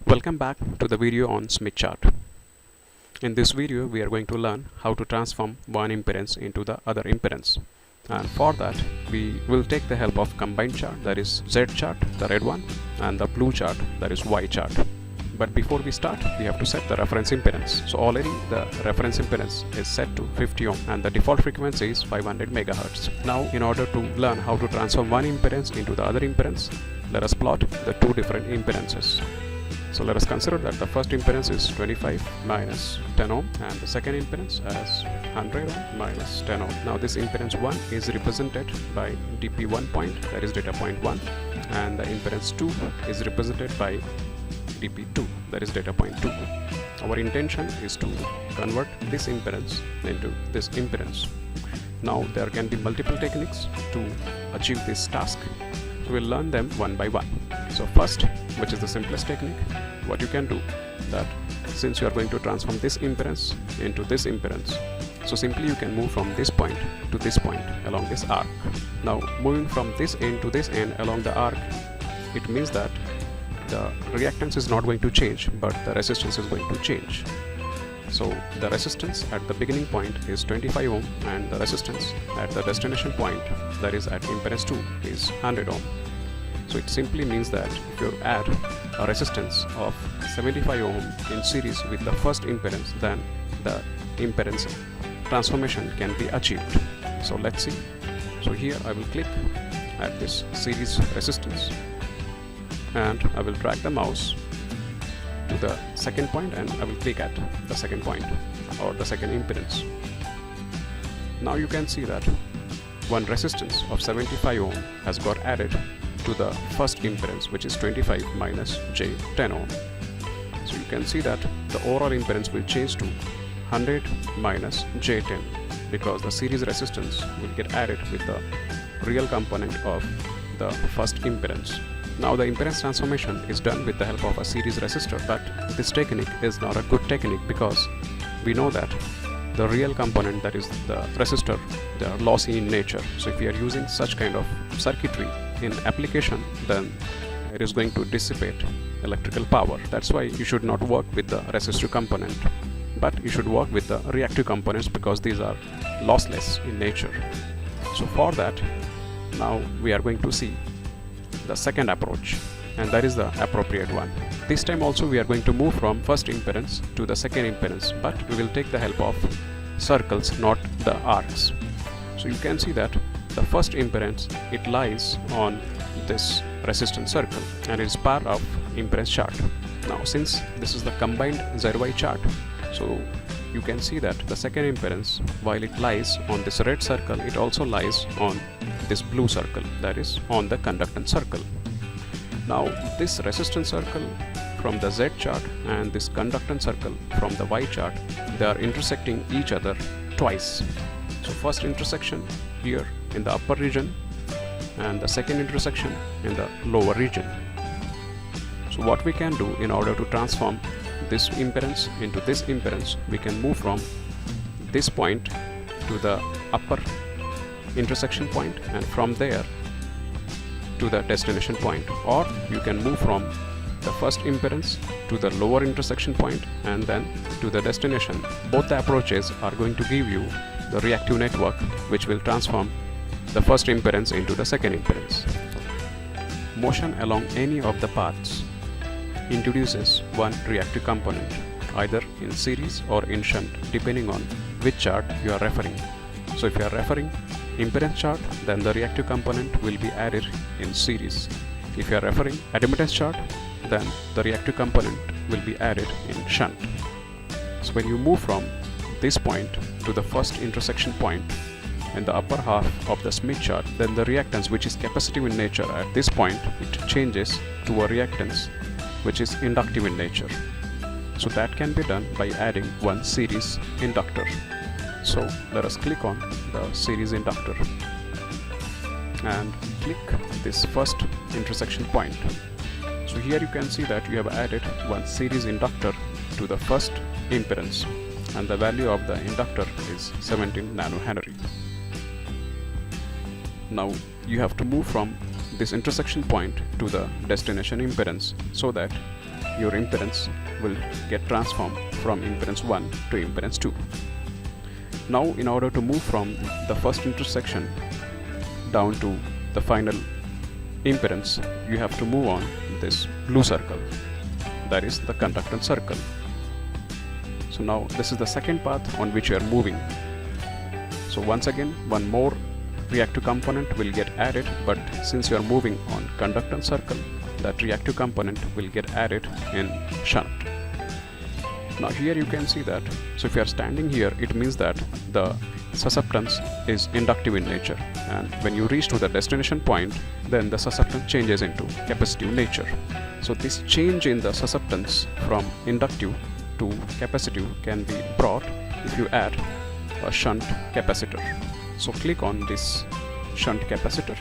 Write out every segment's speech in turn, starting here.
Welcome back to the video on Smith chart. In this video we are going to learn how to transform one impedance into the other impedance, and for that we will take the help of combined chart, that is Z chart, the red one, and the blue chart, that is Y chart. But before we start, we have to set the reference impedance. So already the reference impedance is set to 50 ohm and the default frequency is 500 megahertz. Now in order to learn how to transform one impedance into the other impedance, let us plot the two different impedances. So let us consider that the first impedance is 25 minus 10 ohm and the second impedance as 100 ohm minus 10 ohm. Now this impedance 1 is represented by dp1 point, that is data point 1, and the impedance 2 is represented by dp2, that is data point 2. Our intention is to convert this impedance into this impedance. Now there can be multiple techniques to achieve this task. So we'll learn them one by one. So first, which is the simplest technique, what you can do, that since you are going to transform this impedance into this impedance, so simply you can move from this point to this point along this arc. Now moving from this end to this end along the arc, it means that the reactance is not going to change, but the resistance is going to change. So the resistance at the beginning point is 25 ohm and the resistance at the destination point, that is at impedance 2, is 100 ohm. So it simply means that if you add a resistance of 75 ohm in series with the first impedance, then the impedance transformation can be achieved. So let's see. So here I will click at this series resistance and I will drag the mouse to the second point and I will click at the second point or the second impedance. Now you can see that one resistance of 75 ohm has got added to the first impedance, which is 25 minus j 10 ohm. So you can see that the overall impedance will change to 100 minus j 10 because the series resistance will get added with the real component of the first impedance. Now the impedance transformation is done with the help of a series resistor, but this technique is not a good technique because we know that the real component, that is the resistor, they are lossy in nature. So if we are using such kind of circuitry in application, then it is going to dissipate electrical power. That's why you should not work with the resistor component, but you should work with the reactive components because these are lossless in nature. So for that, now we are going to see the second approach, and that is the appropriate one. This time also we are going to move from first impedance to the second impedance, but we will take the help of circles, not the arcs. So you can see that the first impedance, it lies on this resistance circle and it is part of impedance chart. Now since this is the combined ZY chart, so you can see that the second impedance, while it lies on this red circle, it also lies on this blue circle, that is on the conductance circle. Now this resistance circle from the Z chart and this conductance circle from the Y chart, they are intersecting each other twice. So first intersection here in the upper region and the second intersection in the lower region. So what we can do in order to transform this impedance into this impedance, we can move from this point to the upper intersection point and from there to the destination point, or you can move from the first impedance to the lower intersection point and then to the destination. Both the approaches are going to give you the reactive network which will transform the first impedance into the second impedance. Motion along any of the paths introduces one reactive component, either in series or in shunt, depending on which chart you are referring. So if you are referring impedance chart, then the reactive component will be added in series. If you are referring admittance chart, then the reactive component will be added in shunt. So when you move from this point to the first intersection point in the upper half of the Smith chart, then the reactance, which is capacitive in nature, at this point it changes to a reactance which is inductive in nature. So that can be done by adding one series inductor. So let us click on the series inductor and click this first intersection point. So here you can see that you have added one series inductor to the first impedance and the value of the inductor is 17 nanohenry. Now you have to move from this intersection point to the destination impedance so that your impedance will get transformed from impedance 1 to impedance 2. Now in order to move from the first intersection down to the final impedance, you have to move on this blue circle, that is the conductance circle. So now this is the second path on which you are moving. So once again, one more reactive component will get added, but since you are moving on conductance circle, that reactive component will get added in shunt. Now here you can see that, so if you are standing here, it means that the susceptance is inductive in nature, and when you reach to the destination point, then the susceptance changes into capacitive nature. So this change in the susceptance from inductive to capacitive can be brought if you add a shunt capacitor. So click on this shunt capacitor,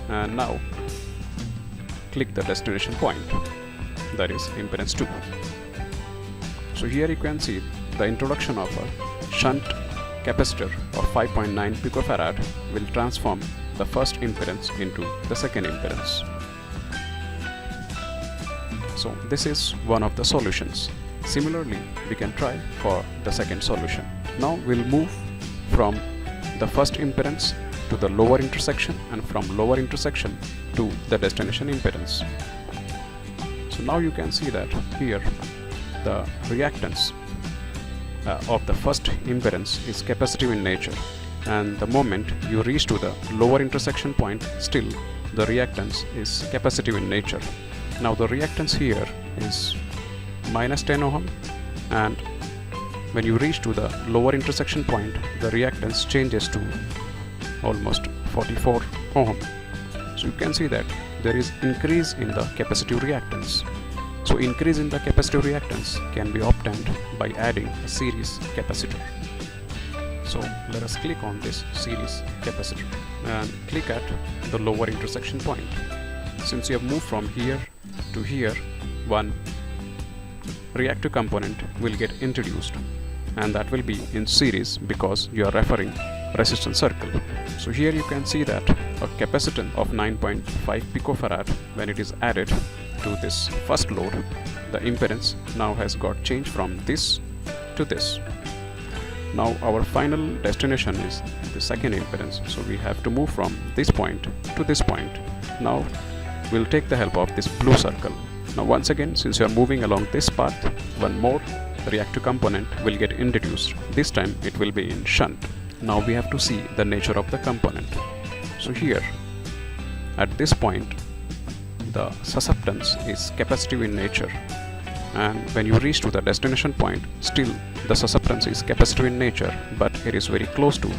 and now click the destination point, that is impedance 2. So here you can see the introduction of a shunt capacitor of 5.9 picofarad will transform the first impedance into the second impedance. So this is one of the solutions. Similarly, we can try for the second solution. Now we'll move from the first impedance to the lower intersection, and from lower intersection to the destination impedance. So now you can see that here the reactance of the first impedance is capacitive in nature, and the moment you reach to the lower intersection point, still the reactance is capacitive in nature. Now the reactance here is minus 10 ohm, and when you reach to the lower intersection point, the reactance changes to almost 44 ohm. So you can see that there is increase in the capacitive reactance. So increase in the capacitive reactance can be obtained by adding a series capacitor. So let us click on this series capacitor and click at the lower intersection point. Since you have moved from here to here, one reactive component will get introduced, and that will be in series because you are referring resistance circle. So here you can see that a capacitance of 9.5 picofarad, when it is added to this first load, the impedance now has got changed from this to this. Now our final destination is the second impedance, so we have to move from this point to this point. Now we'll take the help of this blue circle. Now once again, since you are moving along this path, one more reactive component will get introduced. This time it will be in shunt. Now we have to see the nature of the component. So here at this point, the susceptance is capacitive in nature, and when you reach to the destination point, still the susceptance is capacitive in nature, but it is very close to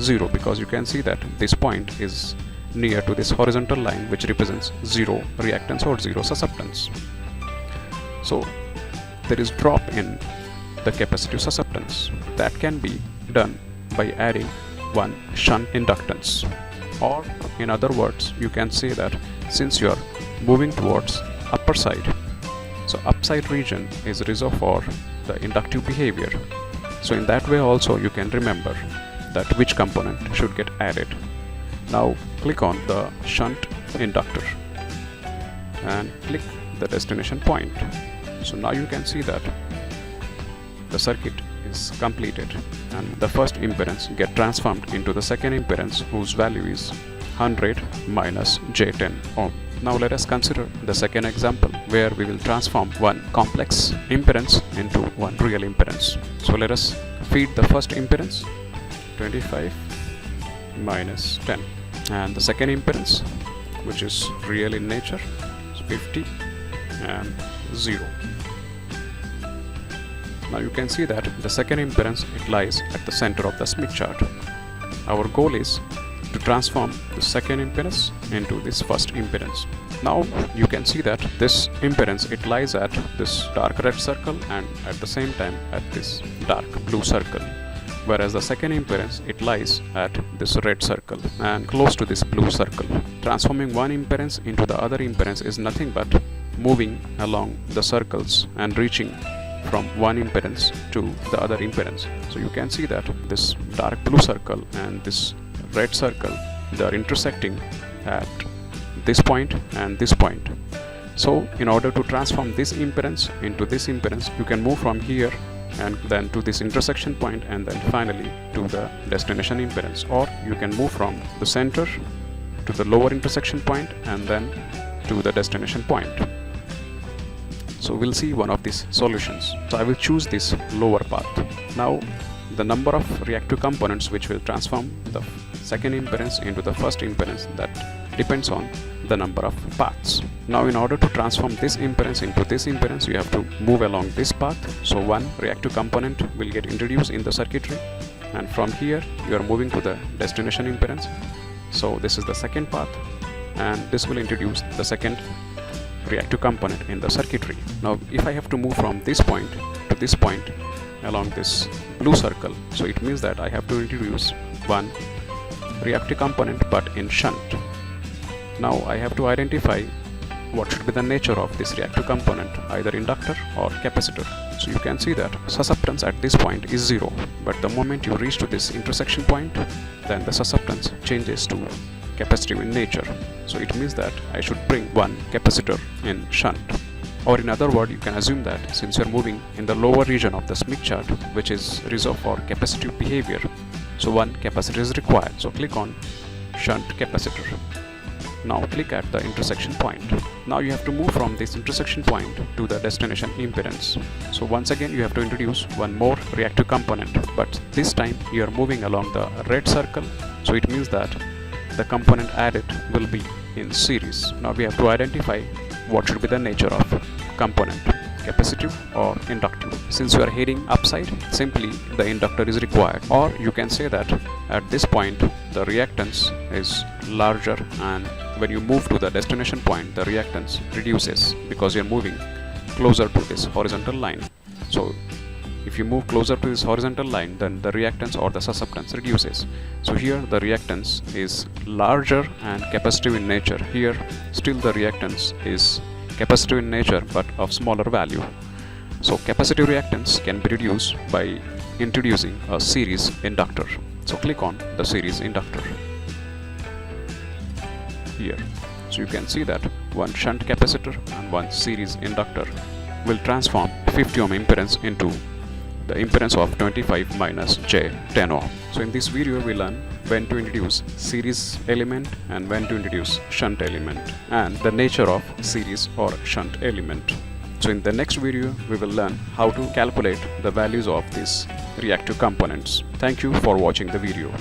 0 because you can see that this point is near to this horizontal line which represents 0 reactance or 0 susceptance. So there is drop in the capacitive susceptance. That can be done by adding one shunt inductance, or in other words, you can say that since you are moving towards upper side, so upside region is reserved for the inductive behavior. So in that way also you can remember that which component should get added. Now click on the shunt inductor and click the destination point. So now you can see that the circuit is completed, and the first impedance get transformed into the second impedance, whose value is 100 minus J10 ohm. Now let us consider the second example where we will transform one complex impedance into one real impedance. So let us feed the first impedance 25 minus 10, and the second impedance, which is real in nature, is 50 and 0. Now you can see that the second impedance, it lies at the center of the Smith chart. Our goal is to transform the second impedance into this first impedance. Now you can see that this impedance, it lies at this dark red circle and at the same time at this dark blue circle, whereas the second impedance, it lies at this red circle and close to this blue circle. Transforming one impedance into the other impedance is nothing but moving along the circles and reaching from one impedance to the other impedance. So you can see that this dark blue circle and this red circle, they are intersecting at this point and this point. So in order to transform this impedance into this impedance, you can move from here and then to this intersection point and then finally to the destination impedance, or you can move from the center to the lower intersection point and then to the destination point. So we'll see one of these solutions. So I will choose this lower path. Now the number of reactive components which will transform the second impedance into the first impedance, that depends on the number of paths. Now in order to transform this impedance into this impedance, you have to move along this path. So one reactive component will get introduced in the circuitry, and from here you are moving to the destination impedance. So this is the second path, and this will introduce the second reactive component in the circuitry. Now if I have to move from this point to this point along this blue circle, so it means that I have to introduce one reactive component but in shunt. Now I have to identify what should be the nature of this reactive component, either inductor or capacitor. So you can see that susceptance at this point is 0, but the moment you reach to this intersection point, then the susceptance changes to capacitive in nature. So it means that I should bring one capacitor in shunt. Or in other words, you can assume that since you are moving in the lower region of the Smith chart, which is reserved for capacitive behavior, so one capacitor is required. So click on shunt capacitor. Now click at the intersection point. Now you have to move from this intersection point to the destination impedance. So once again you have to introduce one more reactive component, but this time you are moving along the red circle. So it means that the component added will be in series. Now we have to identify what should be the nature of component, capacitive or inductive. Since you are heading upside, simply the inductor is required, or you can say that at this point the reactance is larger, and when you move to the destination point the reactance reduces because you are moving closer to this horizontal line. So if you move closer to this horizontal line, then the reactance or the susceptance reduces. So here the reactance is larger and capacitive in nature. Here still the reactance is capacitive in nature but of smaller value. So capacitive reactance can be reduced by introducing a series inductor. So click on the series inductor here. So you can see that one shunt capacitor and one series inductor will transform 50 ohm impedance into the impedance of 25 minus j 10 ohm. So in this video we learn when to introduce series element and when to introduce shunt element, and the nature of series or shunt element. So in the next video we will learn how to calculate the values of these reactive components. Thank you for watching the video.